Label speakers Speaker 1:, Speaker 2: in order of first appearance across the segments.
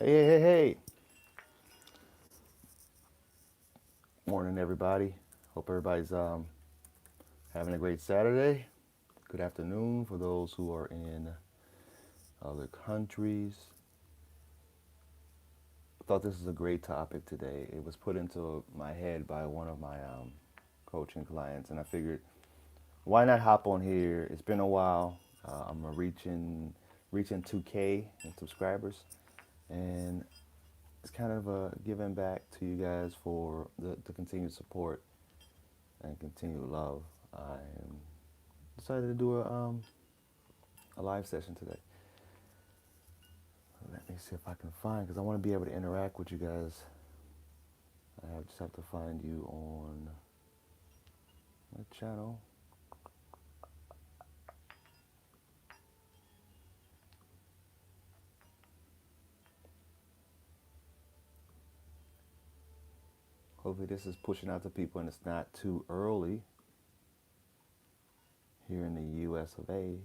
Speaker 1: Hey. Morning, everybody. Hope everybody's having a great Saturday. Good afternoon for those who are in other countries. I thought this was a great topic today. It was put into my head by one of my coaching clients, and I figured, why not hop on here? It's been a while. I'm reaching 2K in subscribers, and it's kind of a giving back to you guys for the continued support and continued love. I decided to do a live session today. Let me see if I can find, because I want to be able to interact with you guys. I just have to find you on my channel. Hopefully this is pushing out to people and it's not too early here in the US of A.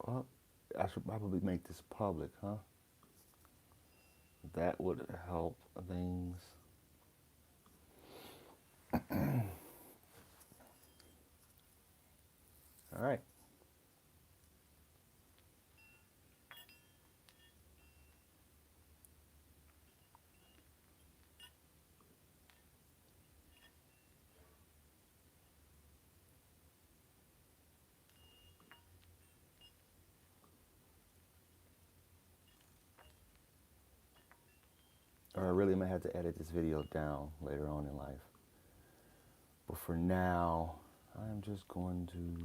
Speaker 1: Well, I should probably make this public, huh? That would help things. All right. Or I really might have to edit this video down later on in life. But for now, I'm just going to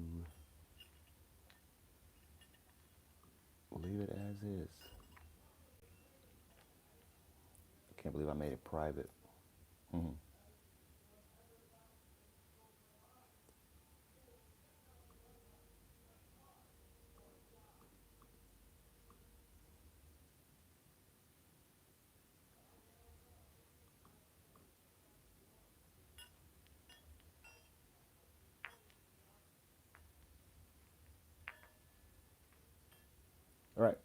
Speaker 1: leave it as is. I can't believe I made it private. Mm-hmm. All right.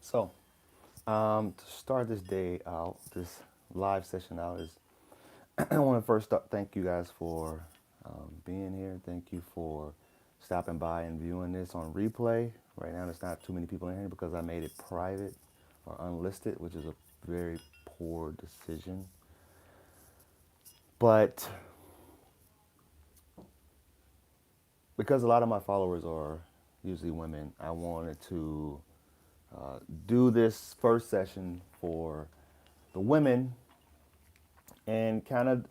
Speaker 1: So, to start this day out, this live session out, is I want to first thank you guys for being here. Thank you for stopping by and viewing this on replay. Right now, there's not too many people in here because I made it private or unlisted, which is a very poor decision. But because a lot of my followers are usually women, I wanted to do this first session for the women and kind of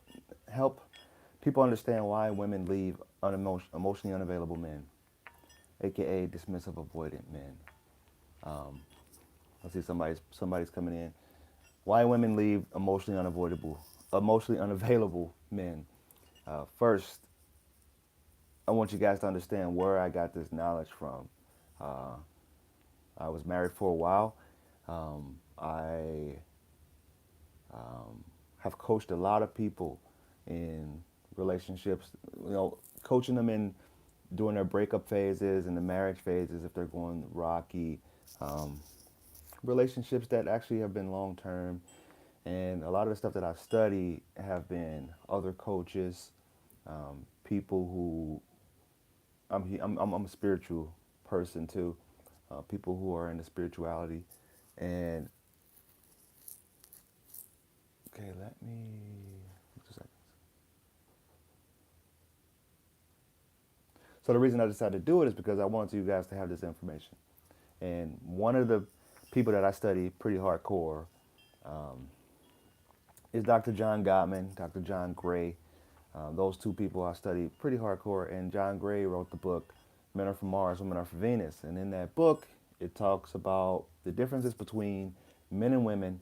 Speaker 1: help people understand why women leave emotionally unavailable men, aka dismissive avoidant men. I see somebody's coming in. Why women leave emotionally unavailable men. First, I want you guys to understand where I got this knowledge from. Uh, I was married for a while. I have coached a lot of people in relationships, coaching them in during their breakup phases and the marriage phases if they're going rocky. Um, Relationships that actually have been long term. And a lot of the stuff that I've studied have been other coaches, people who I'm a spiritual person too, people who are into spirituality. And okay, let me 2 seconds. So the reason I decided to do it is because I wanted you guys to have this information. And one of the people that I study pretty hardcore is Dr. John Gottman, Dr. John Gray. Those two people I study pretty hardcore. And John Gray wrote the book Men Are From Mars, Women Are From Venus. And in that book, it talks about the differences between men and women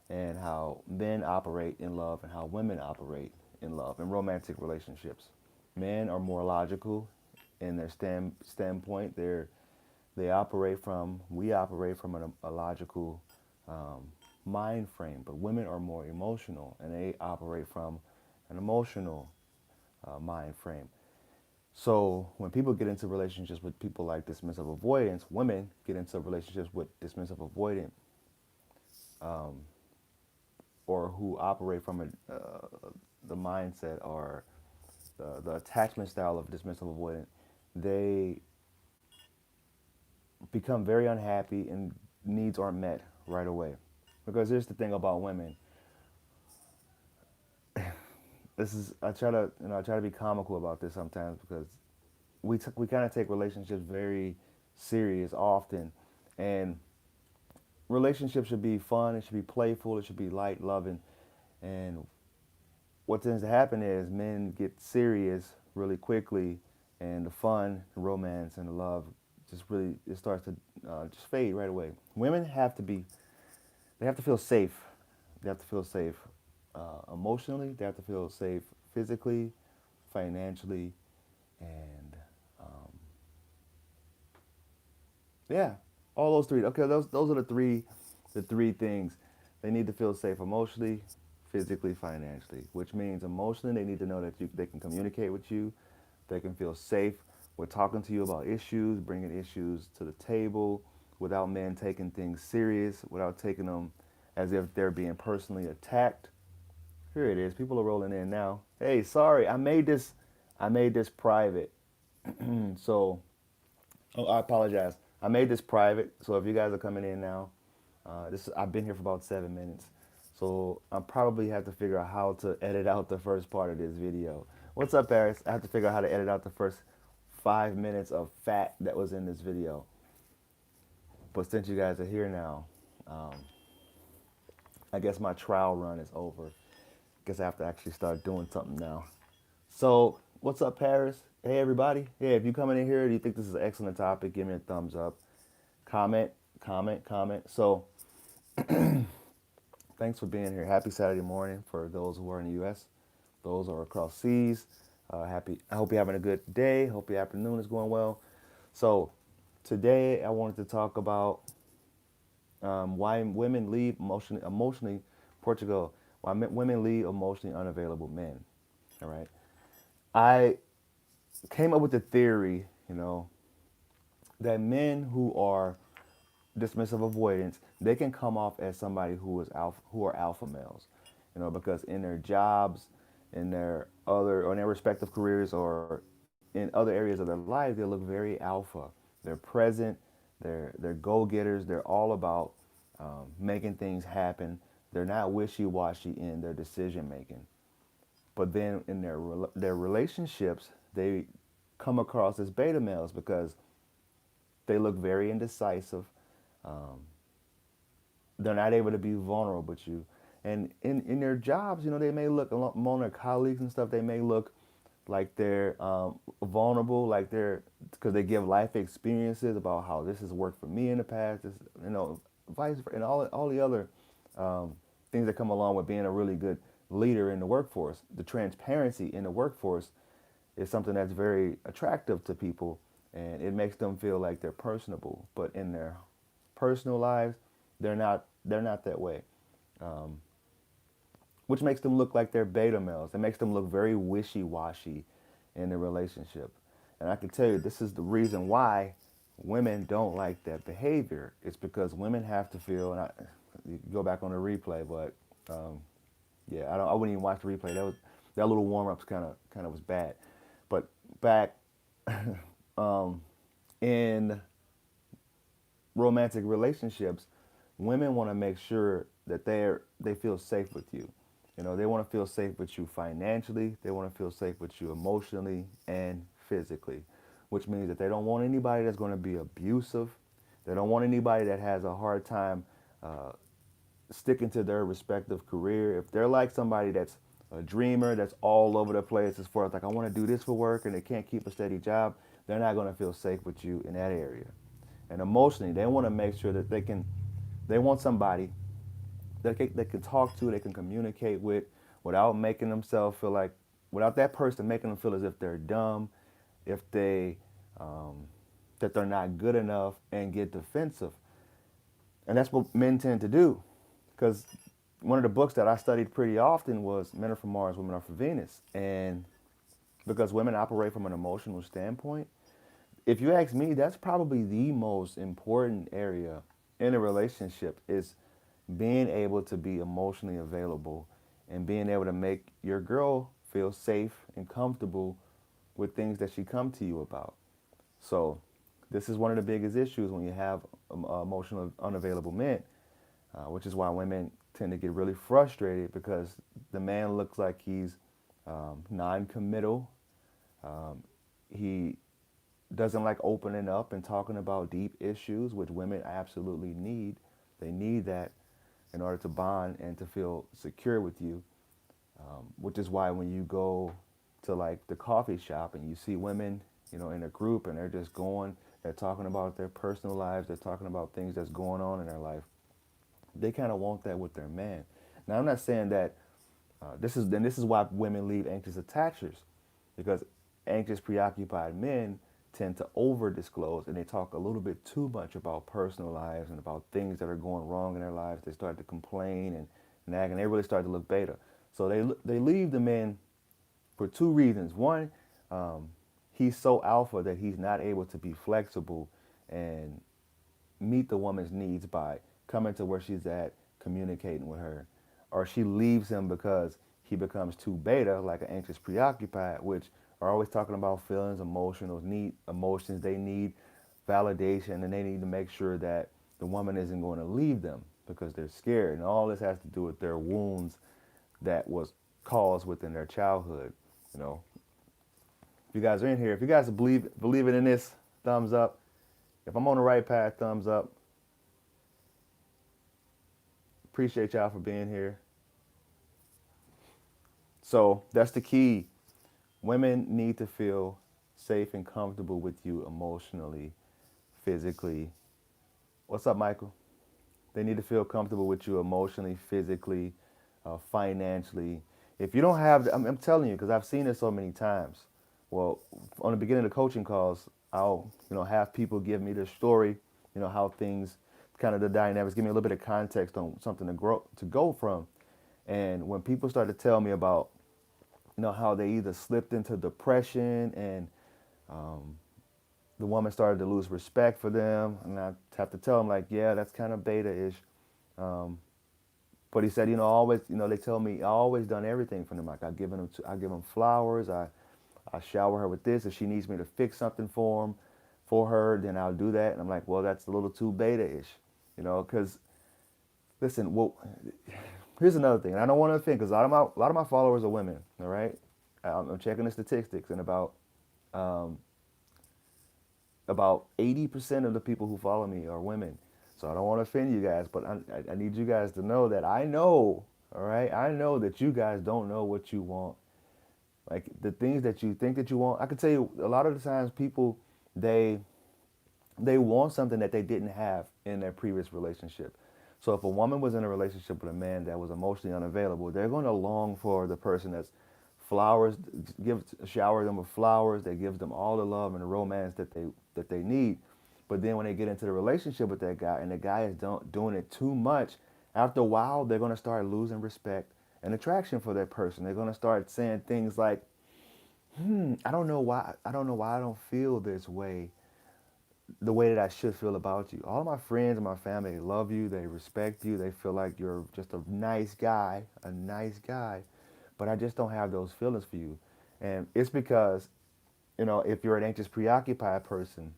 Speaker 1: and how men operate in love and how women operate in love, in romantic relationships. Men are more logical in their standpoint. We operate from a logical mind frame, but women are more emotional and they operate from an emotional mind frame. So when people get into relationships with people like dismissive avoidance, women get into relationships with dismissive avoidant, or who operate from the mindset or the attachment style of dismissive avoidant, they become very unhappy and needs aren't met right away. Because here's the thing about women. This is I try to be comical about this sometimes because we kind of take relationships very serious often, and relationships should be fun. It should be playful. It should be light, loving, and what tends to happen is men get serious really quickly, and the fun, the romance, and the love just really it starts to just fade right away. Women have to be they have to feel safe. They have to feel safe emotionally. They have to feel safe physically, financially, and yeah, all those three. Okay, those are the three things. They need to feel safe emotionally, physically, financially. Which means emotionally, they need to know that they can communicate with you. They can feel safe with talking to you about issues, bringing issues to the table, without men taking things serious, without taking them as if they're being personally attacked. Here it is. People are rolling in now. Hey, sorry, I made this private. So I apologize. I made this private, so if you guys are coming in now, I've been here for about 7 minutes, so I probably have to figure out how to edit out the first part of this video. What's up, Paris? I have to figure out how to edit out the first 5 minutes of fat that was in this video. But since you guys are here now, um, I guess my trial run is over. Guess I have to actually start doing something now. So, what's up, Paris? Hey, everybody. Yeah, if you coming in here, do you think this is an excellent topic? Give me a thumbs up. Comment, comment. So, thanks for being here. Happy Saturday morning for those who are in the U.S., those who are across seas. I hope you're having a good day. Hope your afternoon is going well. So, today I wanted to talk about why women leave emotionally, Portugal. Why women leave emotionally unavailable men. All right. I came up with the theory, that men who are dismissive avoidance, they can come off as somebody who are alpha males, because in their jobs, in their respective careers, or in other areas of their life, they look very alpha. They're present, they're go getters. They're all about making things happen. They're not wishy washy in their decision making. But then in their relationships, they come across as beta males because they look very indecisive. Um, they're not able to be vulnerable with you. And in their jobs, they may look among their colleagues and stuff. They may look like they're vulnerable, like they're because they give life experiences about how this has worked for me in the past. This, vice versa, and all the other um, things that come along with being a really good leader in the workforce. The transparency in the workforce is something that's very attractive to people, and it makes them feel like they're personable. But in their personal lives, they're not that way, um, which makes them look like they're beta males. It makes them look very wishy-washy in the relationship. And I can tell you, this is the reason why women don't like that behavior. It's because women have to feel, and you can go back on the replay, but yeah, I wouldn't even watch the replay. That little warm ups kind of was bad. But back um, in romantic relationships, women want to make sure that they feel safe with you. They want to feel safe with you financially. They want to feel safe with you emotionally and physically, which means that they don't want anybody that's going to be abusive. They don't want anybody that has a hard time uh, sticking to their respective career. If they're like somebody that's a dreamer, that's all over the place as far as like, I want to do this for work and they can't keep a steady job, they're not going to feel safe with you in that area. And emotionally, they want to make sure that they want somebody that they can talk to, they can communicate with, without making themselves feel like, without that person making them feel as if they're dumb, if they, um, that they're not good enough and get defensive. And that's what men tend to do. Because one of the books that I studied pretty often was Men Are From Mars, Women Are From Venus. And because women operate from an emotional standpoint, if you ask me, that's probably the most important area in a relationship is being able to be emotionally available and being able to make your girl feel safe and comfortable with things that she come to you about. So this is one of the biggest issues when you have emotional unavailable men, which is why women tend to get really frustrated because the man looks like he's non-committal. Um, he doesn't like opening up and talking about deep issues, which women absolutely need. They need that in order to bond and to feel secure with you, which is why when you go to like the coffee shop and you see women, in a group and they're just going, they're talking about their personal lives, they're talking about things that's going on in their life. They kind of want that with their man. Now, I'm not saying that this is why women leave anxious attachers, because anxious, preoccupied men tend to over disclose and they talk a little bit too much about personal lives and about things that are going wrong in their lives. They start to complain and nag, and they really start to look beta. So they leave the men for two reasons. One, um, he's so alpha that he's not able to be flexible and meet the woman's needs by coming to where she's at, communicating with her. Or she leaves him because he becomes too beta, like an anxious preoccupied, which are always talking about feelings, emotions. They need validation, and they need to make sure that the woman isn't going to leave them because they're scared. And all this has to do with their wounds that was caused within their childhood. You know, if you guys are in here, if you guys believe in this, thumbs up. If I'm on the right path, thumbs up. Appreciate y'all for being here. So that's the key. Women need to feel safe and comfortable with you emotionally, physically. What's up, Michael? They need to feel comfortable with you emotionally, physically, financially. If you don't have, I'm telling you, because I've seen it so many times. Well, on the beginning of the coaching calls, I'll have people give me their story, how things, kind of the dynamics, give me a little bit of context on something to go from. And when people start to tell me about how they either slipped into depression and the woman started to lose respect for them, and I have to tell them like, yeah, that's kind of beta-ish. Um, but he said, always, they tell me I always done everything for them. Like I give them flowers. I shower her with this. If she needs me to fix something for her, then I'll do that. And I'm like, well, that's a little too beta-ish, because listen, well, here's another thing. And I don't want to offend because a lot of my followers are women. All right, I'm checking the statistics, and um, about 80% of the people who follow me are women. So I don't want to offend you guys, but I need you guys to know that I know, all right, I know that you guys don't know what you want. Like the things that you think that you want, I can tell you a lot of the times people they they want something that they didn't have in their previous relationship. So if a woman was in a relationship with a man that was emotionally unavailable, they're going to long for the person that's flowers, shower them with flowers, that gives them all the love and the romance that they need. But then when they get into the relationship with that guy and the guy is doing it too much, after a while they're going to start losing respect and attraction for that person. They're going to start saying things like, I don't feel this way the way that I should feel about you. All of my friends and my family, they love you, they respect you, they feel like you're just a nice guy, but I just don't have those feelings for you. And it's because, if you're an anxious, preoccupied person,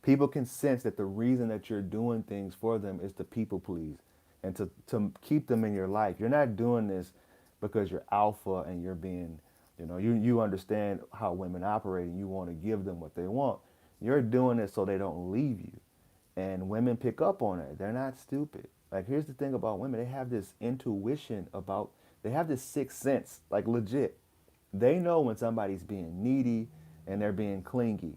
Speaker 1: people can sense that the reason that you're doing things for them is to people please and to keep them in your life. You're not doing this because you're alpha and you're being, you understand how women operate and you want to give them what they want. You're doing it so they don't leave you. And women pick up on it. They're not stupid. Like, here's the thing about women. They have this intuition they have this sixth sense, like legit. They know when somebody's being needy and they're being clingy.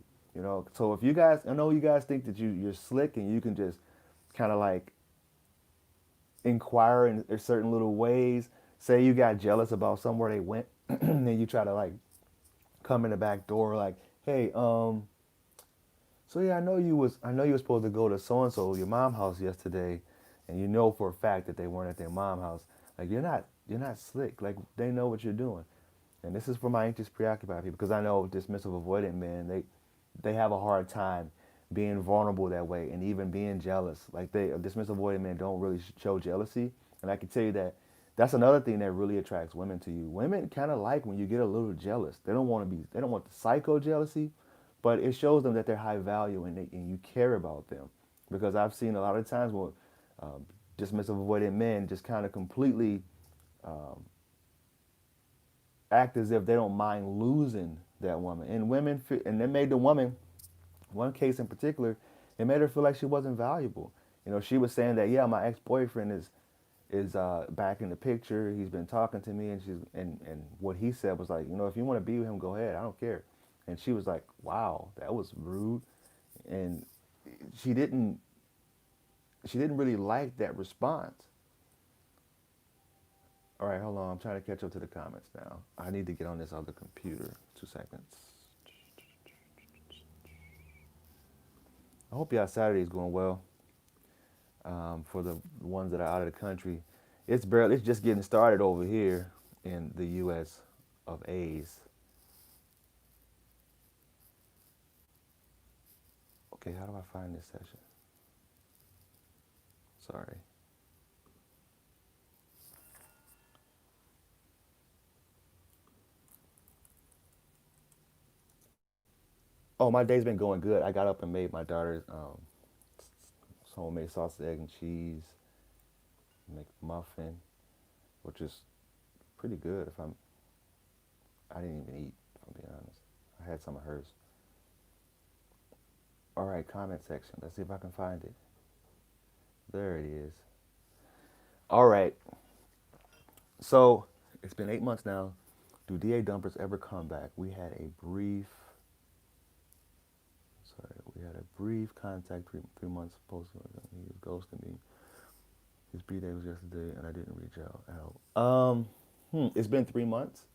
Speaker 1: So if you guys, I know you guys think that you're slick and you can just kind of like inquire in certain little ways. say you got jealous about somewhere they went, and then you try to like come in the back door like, hey, so yeah, I know you were supposed to go to so and so your mom house yesterday, and you know for a fact that they weren't at their mom house. Like you're not slick. Like they know what you're doing. And this is for my anxious, preoccupied people because I know dismissive, avoidant men they have a hard time being vulnerable that way and even being jealous. Like dismissive, avoidant men don't really show jealousy, and I can tell you that that's another thing that really attracts women to you. Women kind of like when you get a little jealous. They don't want the psycho jealousy, but it shows them that they're high value and you care about them. Because I've seen a lot of times when um, dismissive, avoidant men just kind of completely act as if they don't mind losing that woman. And and it made the woman, one case in particular, it made her feel like she wasn't valuable. You know, she was saying that, yeah, my ex-boyfriend is back in the picture. He's been talking to me, and and what he said was like, you know, if you want to be with him, go ahead. I don't care. And she was like, wow, that was rude, and she didn't she didn't really like that response. All right, hold on. I'm trying to catch up to the comments now. I need to get on this other computer. 2 seconds. I hope y'all Saturday is going well. For the ones that are out of the country, it's just getting started over here in the U.S. of A's. Okay, how do I find this session? Sorry. Oh, my day's been going good. I got up and made my daughter's homemade sausage, egg, and cheese. Make a muffin, which is pretty good. If I'm, I didn't even eat. If I'm being honest, I had some of hers. All right, comment section. Let's see if I can find it. There it is. All right. So it's been 8 months now. Do DA dumpers ever come back? We had a brief contact 3 months post. He was ghosting me. His B-day was yesterday, and I didn't reach out. It's been 3 months.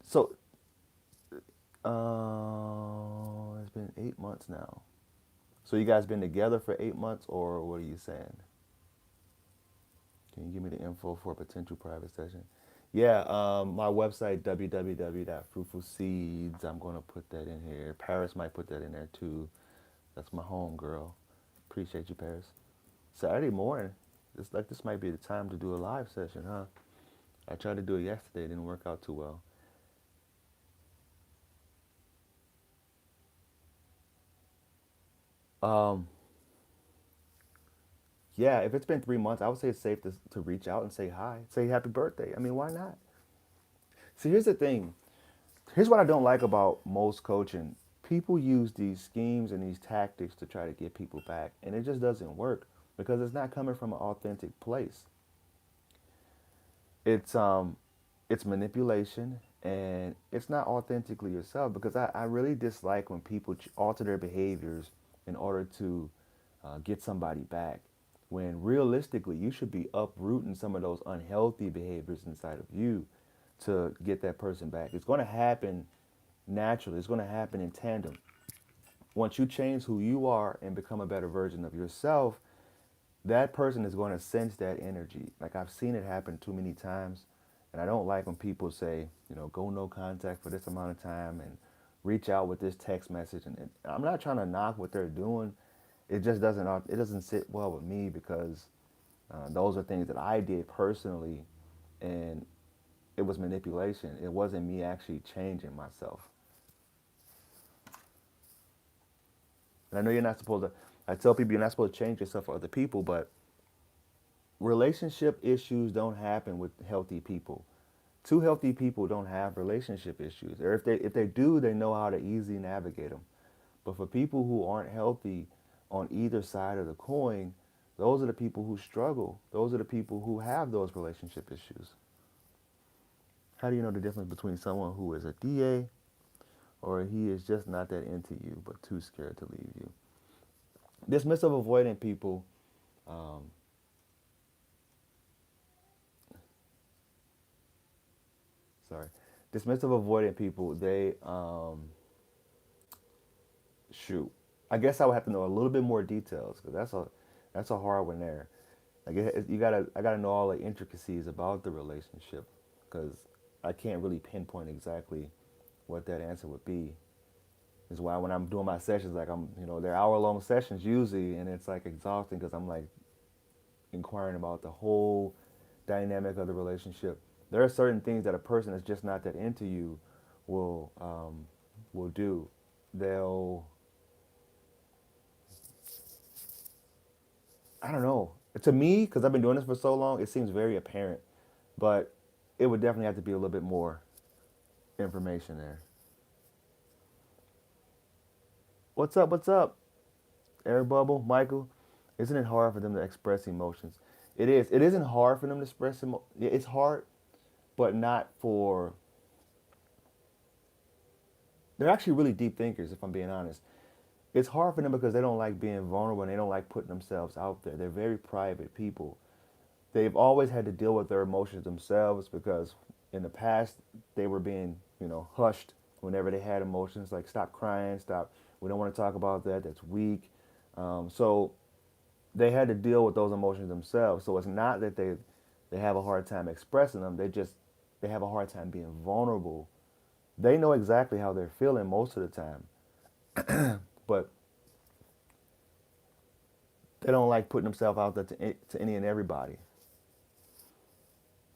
Speaker 1: So, it's been 8 months now. So you guys been together for 8 months, or what are you saying? Can you give me the info for a potential private session? Yeah, my website www.fruitfulseeds. I'm gonna put that in here. Paris might put that in there too. That's my home girl. Appreciate you, Paris. Saturday morning. It's like this might be the time to do a live session, huh? I tried to do it yesterday. It didn't work out too well. Um, yeah, if it's been 3 months, I would say it's safe to reach out and say hi, say happy birthday. I mean, why not? See, here's the thing. Here's what I don't like about most coaching. People use these schemes and these tactics to try to get people back, and it just doesn't work because it's not coming from an authentic place. It's it's manipulation and it's not authentically yourself because I really dislike when people alter their behaviors in order to get somebody back when realistically you should be uprooting some of those unhealthy behaviors inside of you to get that person back. It's going to happen naturally. It's going to happen in tandem. Once you change who you are and become a better version of yourself, that person is going to sense that energy. Like I've seen it happen too many times, and I don't like when people say, you know, go no contact for this amount of time and reach out with this text message. And I'm not trying to knock what they're doing. It doesn't sit well with me because those are things that I did personally, and it was manipulation. It wasn't me actually changing myself. And I know you're not supposed to. I tell people you're not supposed to change yourself for other people, but relationship issues don't happen with healthy people. Two healthy people don't have relationship issues, or if they do, they know how to easily navigate them. But for people who aren't healthy on either side of the coin, those are the people who struggle. Those are the people who have those relationship issues. How do you know the difference between someone who is a DA or he is just not that into you but too scared to leave you? Dismissive avoidant people, um, Dismissive avoidant people, they shoot. I guess I would have to know a little bit more details because that's a hard one there. Like you gotta I gotta know all the intricacies about the relationship because I can't really pinpoint exactly what that answer would be. Is why when I'm doing my sessions, like they're hour-long sessions usually, and it's like exhausting because I'm like inquiring about the whole dynamic of the relationship. There are certain things that a person that's just not that into you will will do. They'll I don't know. To me, because I've been doing this for so long, it seems very apparent, but it would definitely have to be a little bit more information there. What's up? What's up? Air Bubble, Michael. Isn't it hard for them to express emotions? It is. It isn't hard for them to express Yeah, it's hard, but not for. They're actually really deep thinkers, if I'm being honest. It's hard for them because they don't like being vulnerable and they don't like putting themselves out there. They're very private people. They've always had to deal with their emotions themselves because in the past they were being, hushed whenever they had emotions. Like, stop crying, stop. We don't want to talk about that. That's weak. So they had to deal with those emotions themselves. So it's not that they have a hard time expressing them. They have a hard time being vulnerable. They know exactly how they're feeling most of the time, but they don't like putting themselves out there to any and everybody,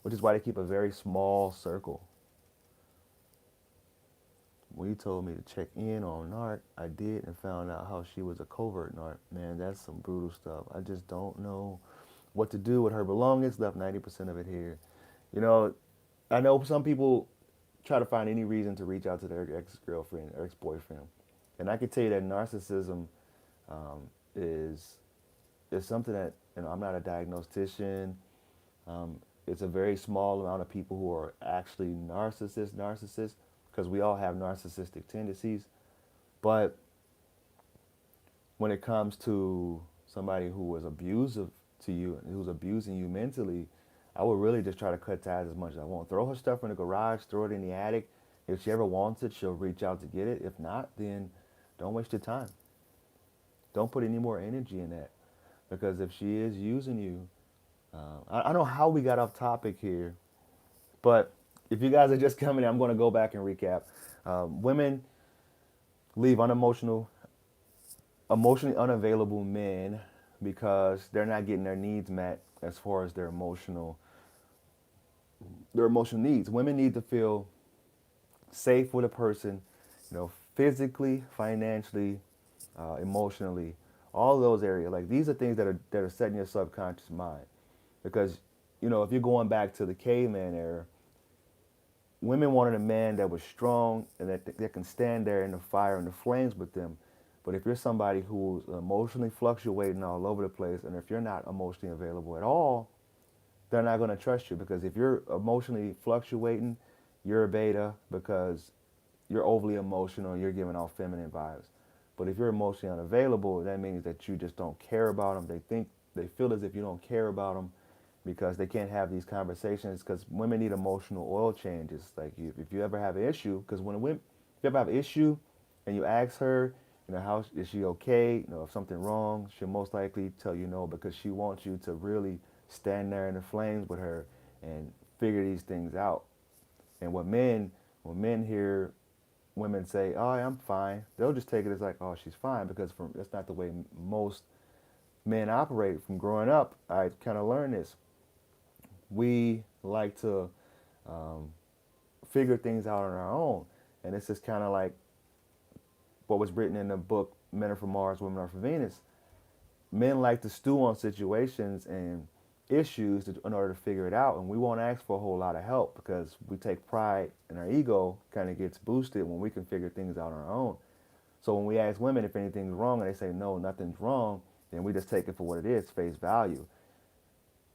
Speaker 1: which is why they keep a very small circle. When you told me to check in on Nart, I did and found out how she was a covert Nart. Man, that's some brutal stuff. I just don't know what to do with her belongings. Left 90% of it here. You know, I know some people try to find any reason to reach out to their ex-girlfriend or ex-boyfriend. And I can tell you that narcissism um, is is something that, I'm not a diagnostician. Um, it's a very small amount of people who are actually narcissists, because we all have narcissistic tendencies. But when it comes to somebody who was abusive to you, who's abusing you mentally, I would really just try to cut ties as much as I want. Throw her stuff in the garage, throw it in the attic. If she ever wants it, she'll reach out to get it. If not, then don't waste your time. Don't put any more energy in that. Because if she is using you, I don't know how we got off topic here, but if you guys are just coming in, I'm going to go back and recap. Women leave emotionally unavailable men because they're not getting their needs met as far as their emotional needs. Women need to feel safe with a person, physically, financially, emotionally, all those areas. Like, these are things that are set in your subconscious mind, because if you're going back to the caveman era, women wanted a man that was strong and that can stand there in the fire and the flames with them. But if you're somebody who's emotionally fluctuating all over the place, and if you're not emotionally available at all, they're not going to trust you, because if you're emotionally fluctuating, you're a beta because you're overly emotional, you're giving off feminine vibes. But if you're emotionally unavailable, that means that you just don't care about them. They feel as if you don't care about them because they can't have these conversations, because women need emotional oil changes. Like, if you ever have an issue, because if you ever have an issue and you ask her, how is she okay? If something wrong, she'll most likely tell you no, because she wants you to really stand there in the flames with her and figure these things out. And when men hear women say, "Oh, I'm fine," they'll just take it as like, "Oh, she's fine," because that's not the way most men operate. From growing up, I kind of learned this. We like to um, figure things out on our own, and this is kind of like what was written in the book "Men Are from Mars, Women Are from Venus." Men like to stew on situations and issues in order to figure it out, and we won't ask for a whole lot of help because we take pride, and our ego kind of gets boosted when we can figure things out on our own. So when we ask women if anything's wrong and they say no, nothing's wrong, then we just take it for what it is, face value.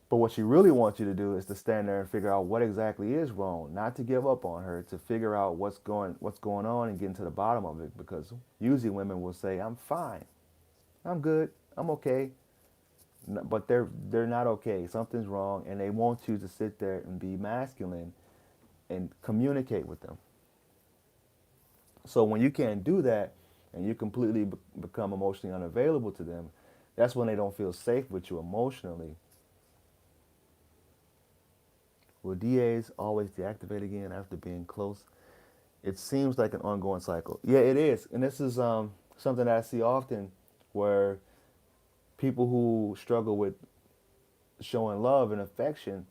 Speaker 1: But what she really wants you to do is to stand there and figure out what exactly is wrong, not to give up on her, to figure out what's going on and getting to the bottom of it. Because usually women will say, "I'm fine, I'm good, I'm okay," but they're not okay. Something's wrong, and they want you to sit there and be masculine and communicate with them. So when you can't do that and you completely become emotionally unavailable to them, that's when they don't feel safe with you emotionally. Will DAs always deactivate again after being close? It seems like an ongoing cycle. Yeah, it is. And this is something that I see often where people who struggle with showing love and affection,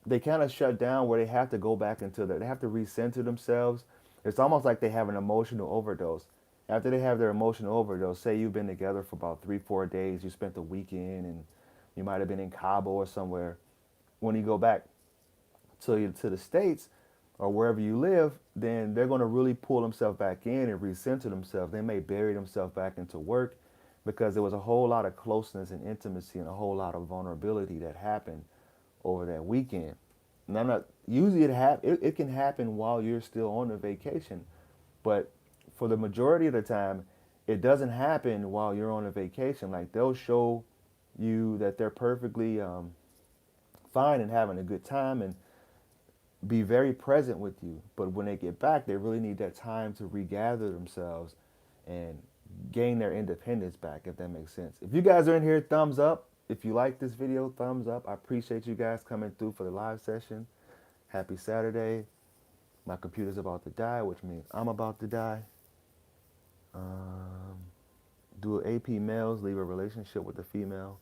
Speaker 1: they kind of shut down where they have to go back into they have to recenter themselves. It's almost like they have an emotional overdose. After they have their emotional overdose, say you've been together for about 3, 4 days, you spent the weekend, and you might have been in Cabo or somewhere. When you go back to the States or wherever you live, then they're going to really pull themselves back in and recenter themselves. They may bury themselves back into work because there was a whole lot of closeness and intimacy and a whole lot of vulnerability that happened over that weekend. And I'm not usually it can happen while you're still on a vacation, but for the majority of the time, it doesn't happen while you're on a vacation. Like they'll show you that they're perfectly fine and having a good time and be very present with you. But when they get back, they really need that time to regather themselves and gain their independence back, if that makes sense. If you guys are in here, thumbs up. If you like this video, thumbs up. I appreciate you guys coming through for the live session. Happy Saturday. My computer's about to die, which means I'm about to die. Um, do AP males leave a relationship with a female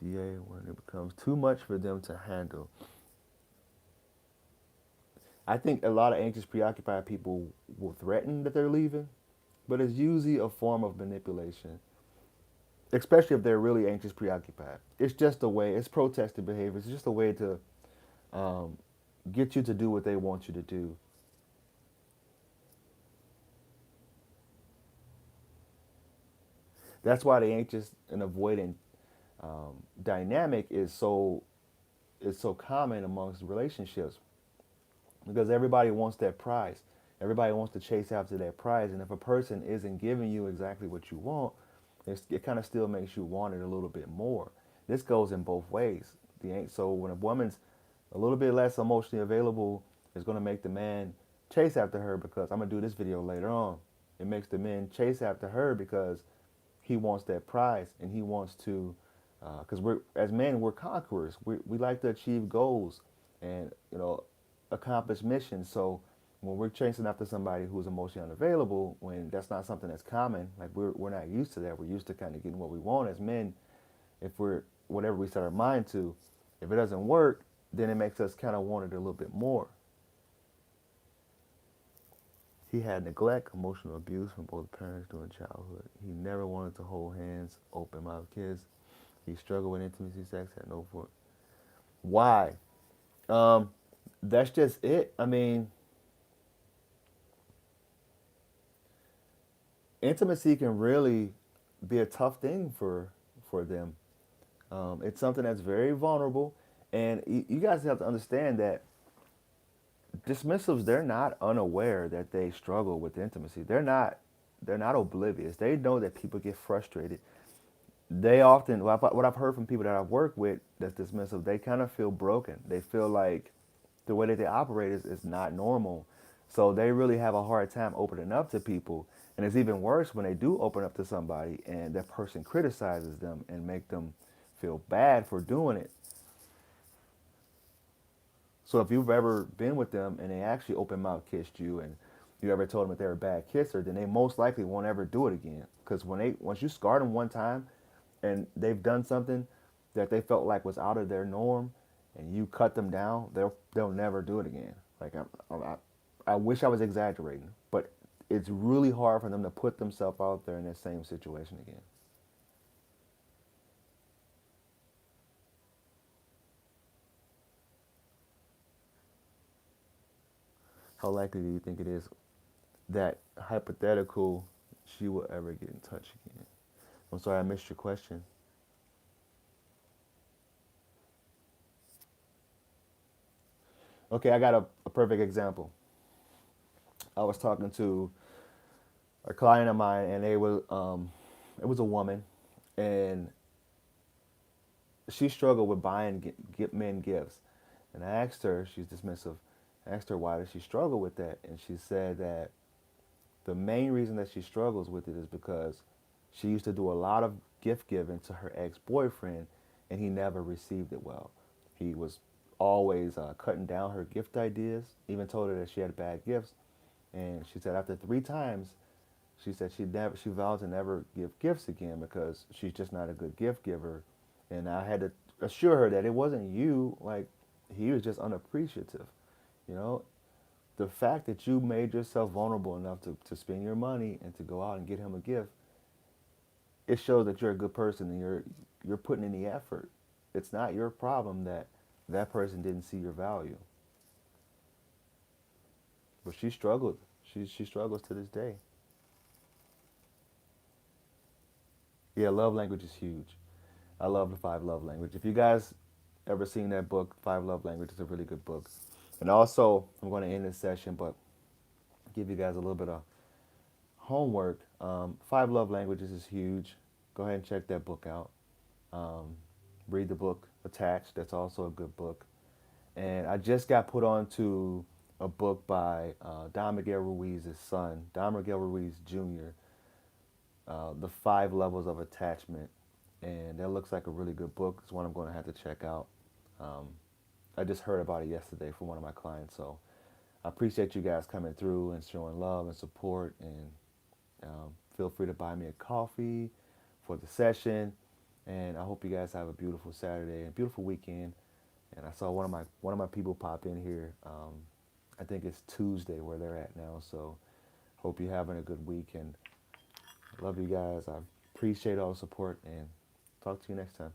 Speaker 1: DA when it becomes too much for them to handle? I think a lot of anxious, preoccupied people will threaten that they're leaving, but it's usually a form of manipulation, especially if they're really anxious, preoccupied. It's just a way, it's protested behavior. It's just a way to um, get you to do what they want you to do. That's why the anxious and avoidant dynamic is so common amongst relationships because everybody wants that prize. Everybody wants to chase after that prize, and if a person isn't giving you exactly what you want, it kind of still makes you want it a little bit more. This goes in both ways. So when a woman's a little bit less emotionally available, it's going to make the man chase after her because I'm going to do this video later on. It makes the men chase after her because he wants that prize and he wants to, because we're as men we're conquerors. We like to achieve goals and accomplish missions. So when we're chasing after somebody who's emotionally unavailable, when that's not something that's common, like we're not used to that. We're used to kind of getting what we want as men. If we're whatever we set our mind to, if it doesn't work, then it makes us kind of want it a little bit more. He had neglect, emotional abuse from both parents during childhood. He never wanted to hold hands, open mouth kiss. He struggled with intimacy, sex, had no for. Why? Um, that's just it. I mean, intimacy can really be a tough thing for them. It's something that's very vulnerable, and you guys have to understand that dismissives, they're not unaware that they struggle with intimacy. They're not oblivious. They know that people get frustrated. They often, what I've heard from people that I've worked with that's dismissive, they kind of feel broken. They feel like the way that they operate is not normal. So they really have a hard time opening up to people. And it's even worse when they do open up to somebody and that person criticizes them and make them feel bad for doing it. So if you've ever been with them and they actually open mouth kissed you and you ever told them that they're a bad kisser, then they most likely won't ever do it again. Because once you scar them one time and they've done something that they felt like was out of their norm and you cut them down, they'll never do it again. Like I wish I was exaggerating, but it's really hard for them to put themselves out there in that same situation again. How likely do you think it is that hypothetical she will ever get in touch again? I'm sorry, I missed your question. Okay, I got a perfect example. I was talking to a client of mine, and it was a woman, and she struggled with buying men gifts, And I asked her, she's dismissive, I asked her why does she struggle with that, and she said that the main reason that she struggles with it is because she used to do a lot of gift giving to her ex-boyfriend, and he never received it well. He was always cutting down her gift ideas, even told her that she had bad gifts. And she said after 3 times, she said she vowed to never give gifts again because she's just not a good gift giver. And I had to assure her that it wasn't you, like he was just unappreciative. You know, the fact that you made yourself vulnerable enough to spend your money and to go out and get him a gift, it shows that you're a good person and you're putting in the effort. It's not your problem that that person didn't see your value. But she struggled. She struggles to this day. Yeah, love language is huge. I love the five love language. If you guys ever seen that book, Five Love Languages, it's a really good book. And also, I'm going to end this session, but give you guys a little bit of homework. Five Love Languages is huge. Go ahead and check that book out. Um, Read the book Attached. That's also a good book. And I just got put on to a book by Don Miguel Ruiz's son, Don Miguel Ruiz Jr., The Five Levels of Attachment. And that looks like a really good book. It's one I'm going to have to check out. Um, I just heard about it yesterday from one of my clients. So I appreciate you guys coming through and showing love and support. And feel free to buy me a coffee for the session. And I hope you guys have a beautiful Saturday and beautiful weekend. And I saw one of my people pop in here. I think it's Tuesday where they're at now. So hope you're having a good week and love you guys. I appreciate all the support and talk to you next time.